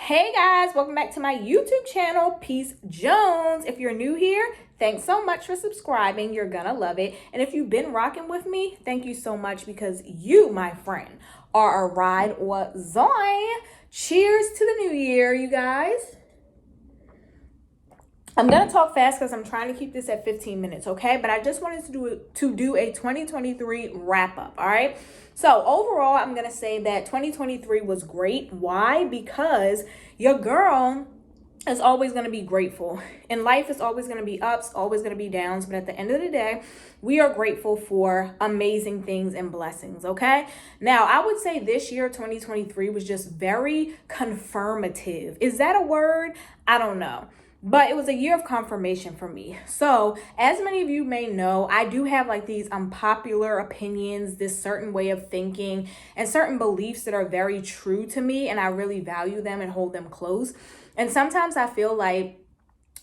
Hey guys, welcome back to my YouTube channel, Peace Jones. If you're new here, thanks so much for subscribing. You're gonna love it. And if you've been rocking with me, thank you so much because you, my friend, are a ride or die. Cheers to the new year, you guys. I'm gonna talk fast because I'm trying to keep this at 15 minutes, okay? But I just wanted to do a 2023 wrap up, all right? So overall, I'm gonna say that 2023 was great. Why? Because your girl is always going to be grateful. In life, it's always going to be ups, always going to be downs. But at the end of the day, we are grateful for amazing things and blessings, okay? Now, I would say this year, 2023, was just very confirmative. Is that a word? I don't know. But it was a year of confirmation for me. So, as many of you may know, I do have like these unpopular opinions, this certain way of thinking, and certain beliefs that are very true to me, and I really value them and hold them close. And sometimes I feel like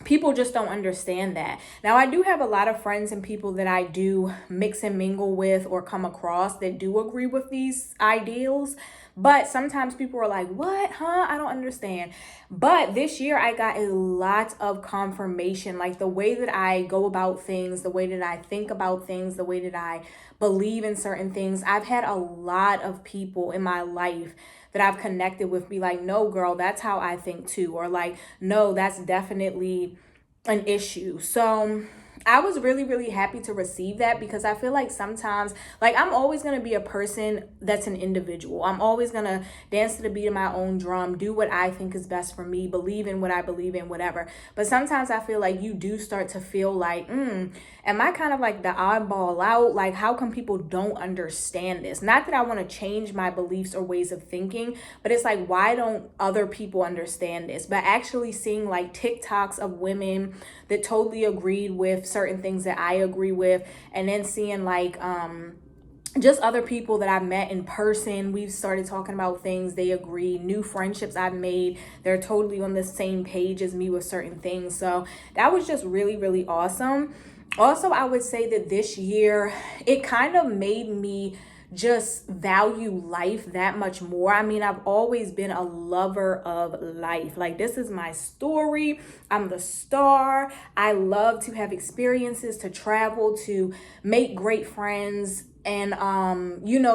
people just don't understand that. Now, I do have a lot of friends and people that I do mix and mingle with or come across that do agree with these ideals. But sometimes people are like, what? Huh? I don't understand. But this year I got a lot of confirmation, like the way that I go about things, the way that I think about things, the way that I believe in certain things. I've had a lot of people in my life that I've connected with be like, no, girl, that's how I think too. Or like, no, that's definitely an issue. So I was really, really happy to receive that because I feel like sometimes, like, I'm always going to be a person that's an individual. I'm always going to dance to the beat of my own drum, do what I think is best for me, believe in what I believe in, whatever. But sometimes I feel like you do start to feel like, am I kind of like the oddball out? Like, how come people don't understand this? Not that I want to change my beliefs or ways of thinking, but it's like, why don't other people understand this? But actually seeing like TikToks of women that totally agreed with certain things that I agree with, and then seeing like just other people that I've met in person, we've started talking about things, they agree. New friendships I've made, they're totally on the same page as me with certain things. So that was just really, really awesome. Also, I would say that this year, it kind of made me just value life that much more. I mean, I've always been a lover of life. Like, this is my story. I'm the star. I love to have experiences, to travel, to make great friends, and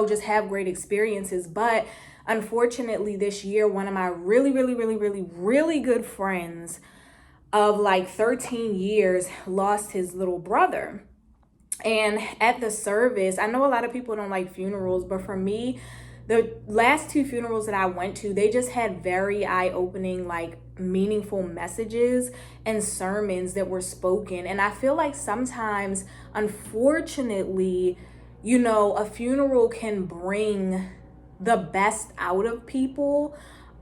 just have great experiences. But unfortunately, this year, one of my really, really, really, really, really good friends of like 13 years lost his little brother. And at the service, I know a lot of people don't like funerals, but for me, the last two funerals that I went to, they just had very eye-opening, like meaningful messages and sermons that were spoken. And I feel like sometimes, unfortunately, a funeral can bring the best out of people.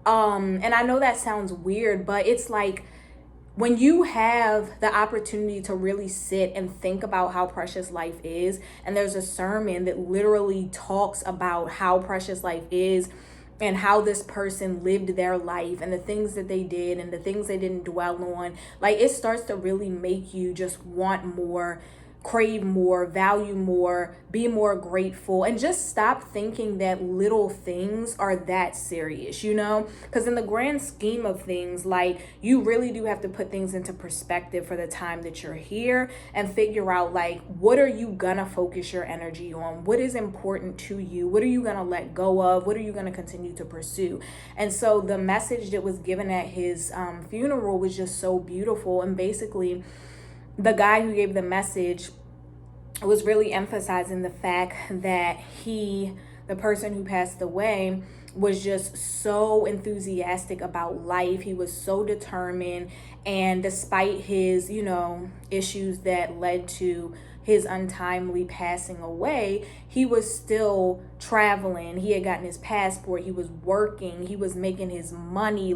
And I know that sounds weird, but it's like, when you have the opportunity to really sit and think about how precious life is, and there's a sermon that literally talks about how precious life is and how this person lived their life and the things that they did and the things they didn't dwell on, like, it starts to really make you just want more, crave more, value more, be more grateful, and just stop thinking that little things are that serious, because in the grand scheme of things, like, you really do have to put things into perspective for the time that you're here and figure out, like, what are you gonna focus your energy on? What is important to you? What are you gonna let go of? What are you gonna continue to pursue? And so the message that was given at his funeral was just so beautiful. And basically, the guy who gave the message was really emphasizing the fact that the person who passed away, was just so enthusiastic about life. He was so determined. And despite his, issues that led to his untimely passing away, he was still traveling. He had gotten his passport. He was working. He was making his money.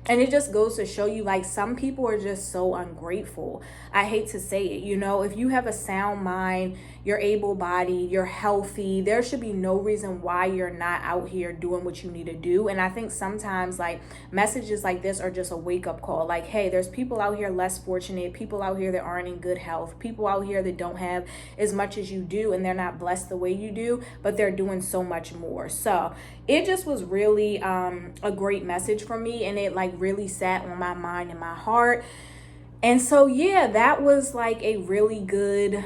And it just goes to show you, like, some people are just so ungrateful. I hate to say it, if you have a sound mind, you're able-bodied, you're healthy, there should be no reason why you're not out here doing what you need to do. And I think sometimes, like, messages like this are just a wake-up call. Like, hey, there's people out here less fortunate, people out here that aren't in good health, people out here that don't don't have as much as you do, and they're not blessed the way you do, but they're doing so much more. So it just was really a great message for me, and it like really sat on my mind and my heart. And so yeah, that was like a really good,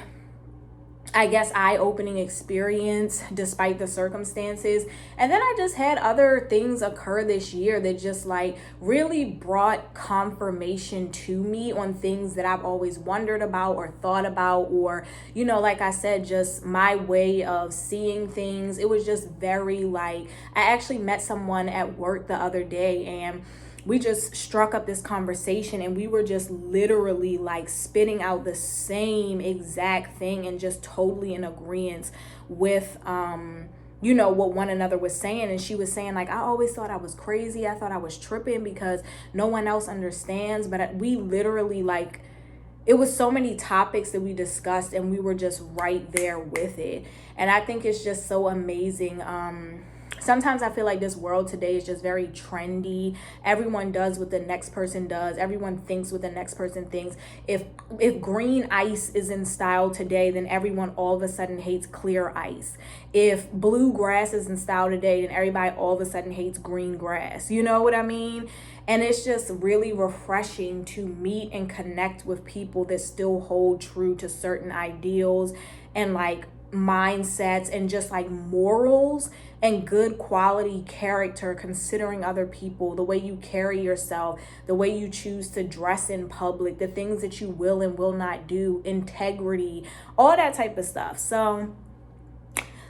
I guess, eye-opening experience despite the circumstances. And then I just had other things occur this year that just like really brought confirmation to me on things that I've always wondered about or thought about, or, you know, like I said, just my way of seeing things. It was just very like, I actually met someone at work the other day, and we just struck up this conversation, and we were just literally like spitting out the same exact thing and just totally in agreement with you know, what one another was saying. And she was saying like, I always thought I was crazy, I thought I was tripping because no one else understands. But we literally like, it was so many topics that we discussed, and we were just right there with it. And I think it's just so amazing. Sometimes I feel like this world today is just very trendy. Everyone does what the next person does. Everyone thinks what the next person thinks. If green ice is in style today, then everyone all of a sudden hates clear ice. If blue grass is in style today, then everybody all of a sudden hates green grass. You know what I mean? And it's just really refreshing to meet and connect with people that still hold true to certain ideals and like mindsets and just like morals and good quality character, considering other people, the way you carry yourself, the way you choose to dress in public, the things that you will and will not do, integrity, all that type of stuff. So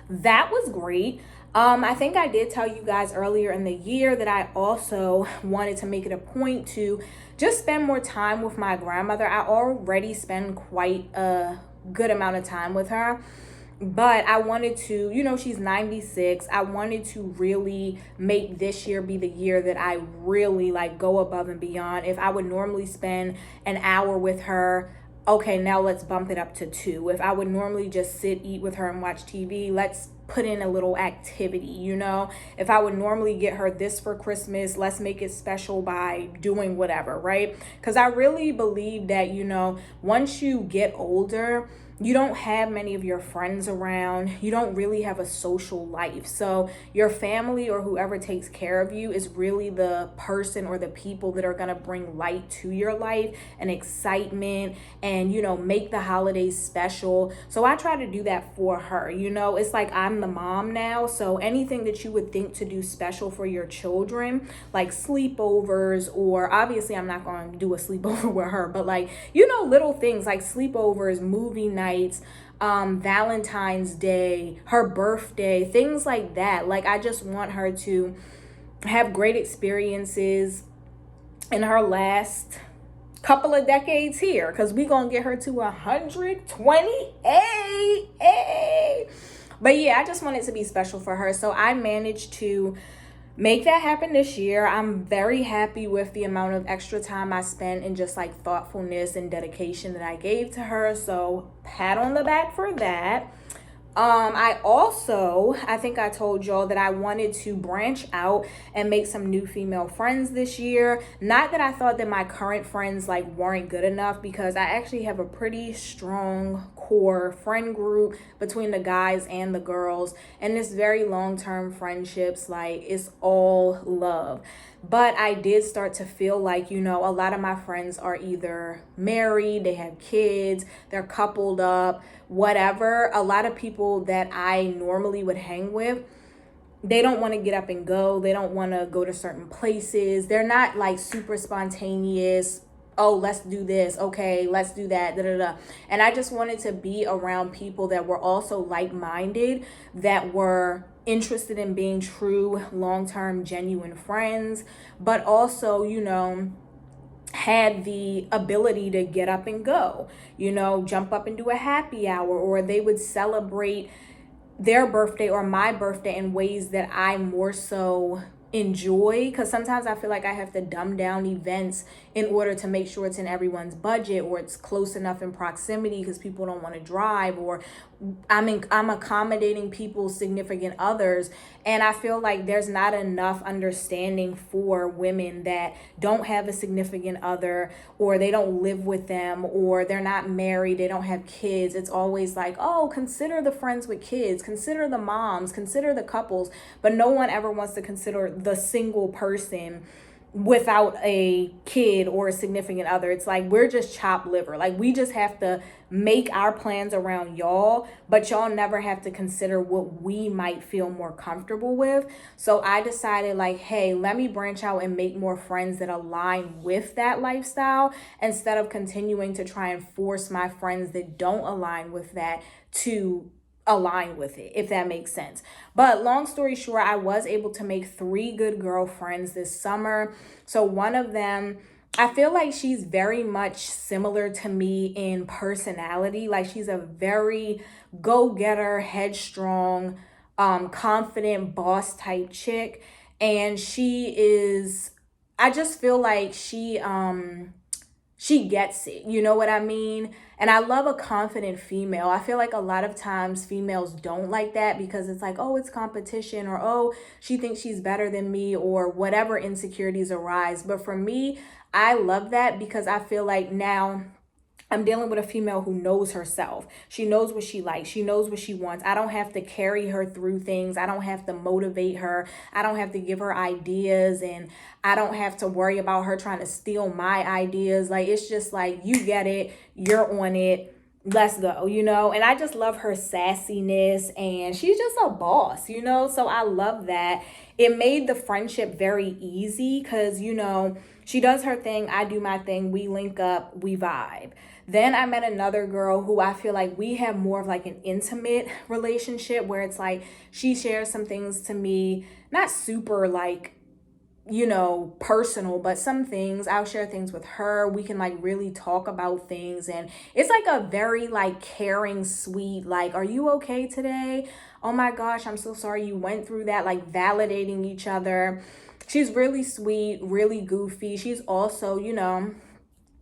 that was great. I think I did tell you guys earlier in the year that I also wanted to make it a point to just spend more time with my grandmother. I already spend quite a good amount of time with her, but I wanted to, you know, she's 96. I wanted to really make this year be the year that I really like go above and beyond. If I would normally spend an hour with her, okay, now let's bump it up to 2. If I would normally just sit, eat with her and watch TV, let's put in a little activity, you know? If I would normally get her this for Christmas, let's make it special by doing whatever, right? Because I really believe that, you know, once you get older, you don't have many of your friends around. You don't really have a social life. So your family or whoever takes care of you is really the person or the people that are going to bring light to your life and excitement and, you know, make the holidays special. So I try to do that for her. You know, it's like I'm the mom now. So anything that you would think to do special for your children, like sleepovers, or obviously I'm not going to do a sleepover with her, but like, you know, little things like sleepovers, movie nights, Valentine's Day, her birthday, things like that. Like, I just want her to have great experiences in her last couple of decades here, because we're gonna get her to 128. But yeah, I just want it to be special for her. So I managed to make that happen this year. I'm very happy with the amount of extra time I spent and just like thoughtfulness and dedication that I gave to her. So pat on the back for that. I think I told y'all that I wanted to branch out and make some new female friends this year. Not that I thought that my current friends like weren't good enough, because I actually have a pretty strong core friend group between the guys and the girls, and it's very long-term friendships. Like, it's all love. But I did start to feel like, you know, a lot of my friends are either married, they have kids, they're coupled up, whatever. A lot of people that I normally would hang with, they don't want to get up and go. They don't want to go to certain places. They're not like super spontaneous. Oh, let's do this. Okay, let's do that. Da, da, da. And I just wanted to be around people that were also like-minded, that were interested in being true, long-term, genuine friends, but also, you know, had the ability to get up and go, you know, jump up and do a happy hour, or they would celebrate their birthday or my birthday in ways that I more so enjoy, because sometimes I feel like I have to dumb down events in order to make sure it's in everyone's budget, or it's close enough in proximity because people don't want to drive, or I'm accommodating people's significant others, and I feel like there's not enough understanding for women that don't have a significant other, or they don't live with them, or they're not married, they don't have kids. It's always like, oh, consider the friends with kids, consider the moms, consider the couples, but no one ever wants to consider the single person without a kid or a significant other. It's like we're just chopped liver. Like we just have to make our plans around y'all, but y'all never have to consider what we might feel more comfortable with. So I decided like, hey, let me branch out and make more friends that align with that lifestyle, instead of continuing to try and force my friends that don't align with that to align with it, if that makes sense. But long story short, I was able to make 3 good girlfriends this summer. So one of them, I feel like she's very much similar to me in personality. Like she's a very go-getter, headstrong, confident boss type chick. And I just feel like she gets it. You know what I mean? And I love a confident female. I feel like a lot of times females don't like that, because it's like, oh, it's competition, or oh, she thinks she's better than me, or whatever insecurities arise. But for me, I love that, because I feel like now I'm dealing with a female who knows herself. She knows what she likes. She knows what she wants. I don't have to carry her through things. I don't have to motivate her. I don't have to give her ideas, and I don't have to worry about her trying to steal my ideas. Like, it's just like, you get it. You're on it. Let's go, you know? And I just love her sassiness, and she's just a boss, you know? So I love that. It made the friendship very easy because, you know, she does her thing. I do my thing. We link up. We vibe. Then I met another girl who I feel like we have more of like an intimate relationship, where it's like she shares some things to me, not super like, you know, personal, but some things I'll share things with her. We can like really talk about things, and it's like a very like caring, sweet, like, are you okay today? Oh my gosh, I'm so sorry you went through that, like validating each other. She's really sweet, really goofy. She's also, you know,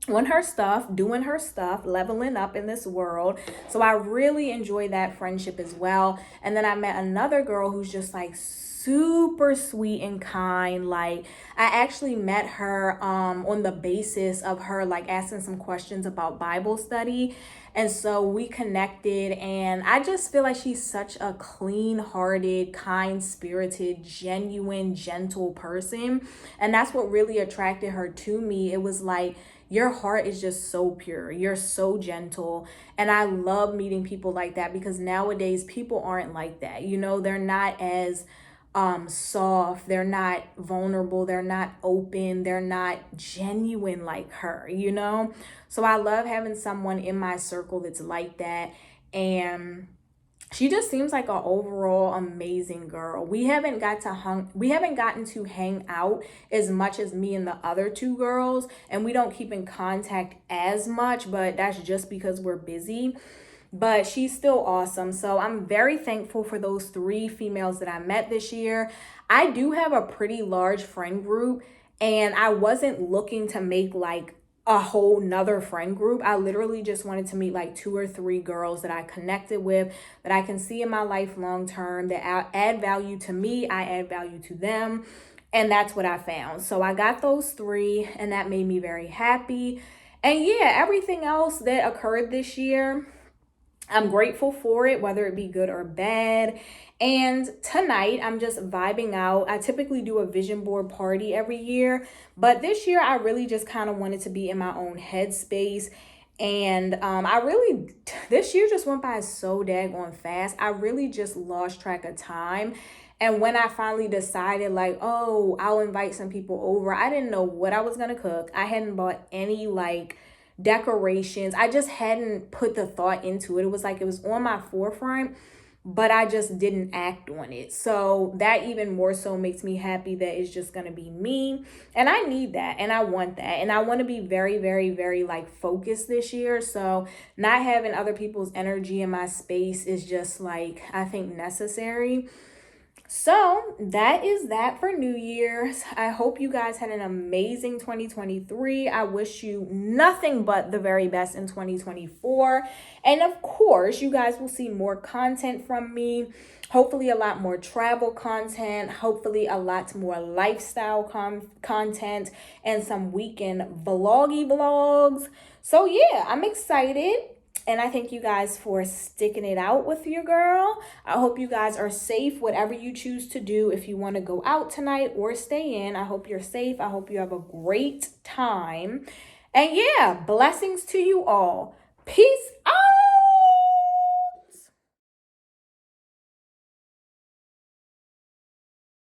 on her stuff, doing her stuff, leveling up in this world. So I really enjoy that friendship as well. And then I met another girl who's just like super sweet and kind. Like, I actually met her on the basis of her like asking some questions about Bible study. And so we connected, and I just feel like she's such a clean-hearted, kind-spirited, genuine, gentle person. And that's what really attracted her to me. It was like, your heart is just so pure. You're so gentle. And I love meeting people like that, because nowadays people aren't like that. You know, they're not as soft, they're not vulnerable, they're not open, they're not genuine like her, you know? So I love having someone in my circle that's like that. And she just seems like an overall amazing girl. We haven't gotten to hang out as much as me and the other 2 girls, and we don't keep in contact as much, but that's just because we're busy. But she's still awesome. So I'm very thankful for those 3 females that I met this year. I do have a pretty large friend group, and I wasn't looking to make like a whole nother friend group. I literally just wanted to meet like 2 or 3 girls that I connected with, that I can see in my life long term, that add value to me, I add value to them. And that's what I found. So I got those 3, and that made me very happy. And yeah, everything else that occurred this year, I'm grateful for it, whether it be good or bad. And tonight, I'm just vibing out. I typically do a vision board party every year, but this year I really just kind of wanted to be in my own headspace. And this year just went by so daggone fast. I really just lost track of time. And when I finally decided, like, oh, I'll invite some people over, I didn't know what I was going to cook. I hadn't bought any, like, decorations. I just hadn't put the thought into it. It was like it was on my forefront, but I just didn't act on it. So that even more so makes me happy that it's just going to be me. And I need that, and I want that. And I want to be very, very, very like focused this year. So not having other people's energy in my space is just like, I think, necessary. So that is that for New Year's. I hope you guys had an amazing 2023. I wish you nothing but the very best in 2024. And of course, you guys will see more content from me. Hopefully, a lot more travel content. Hopefully, a lot more lifestyle content and some weekend vloggy vlogs. So, yeah, I'm excited. And I thank you guys for sticking it out with your girl. I hope you guys are safe, whatever you choose to do. If you want to go out tonight or stay in, I hope you're safe. I hope you have a great time. And yeah, blessings to you all. Peace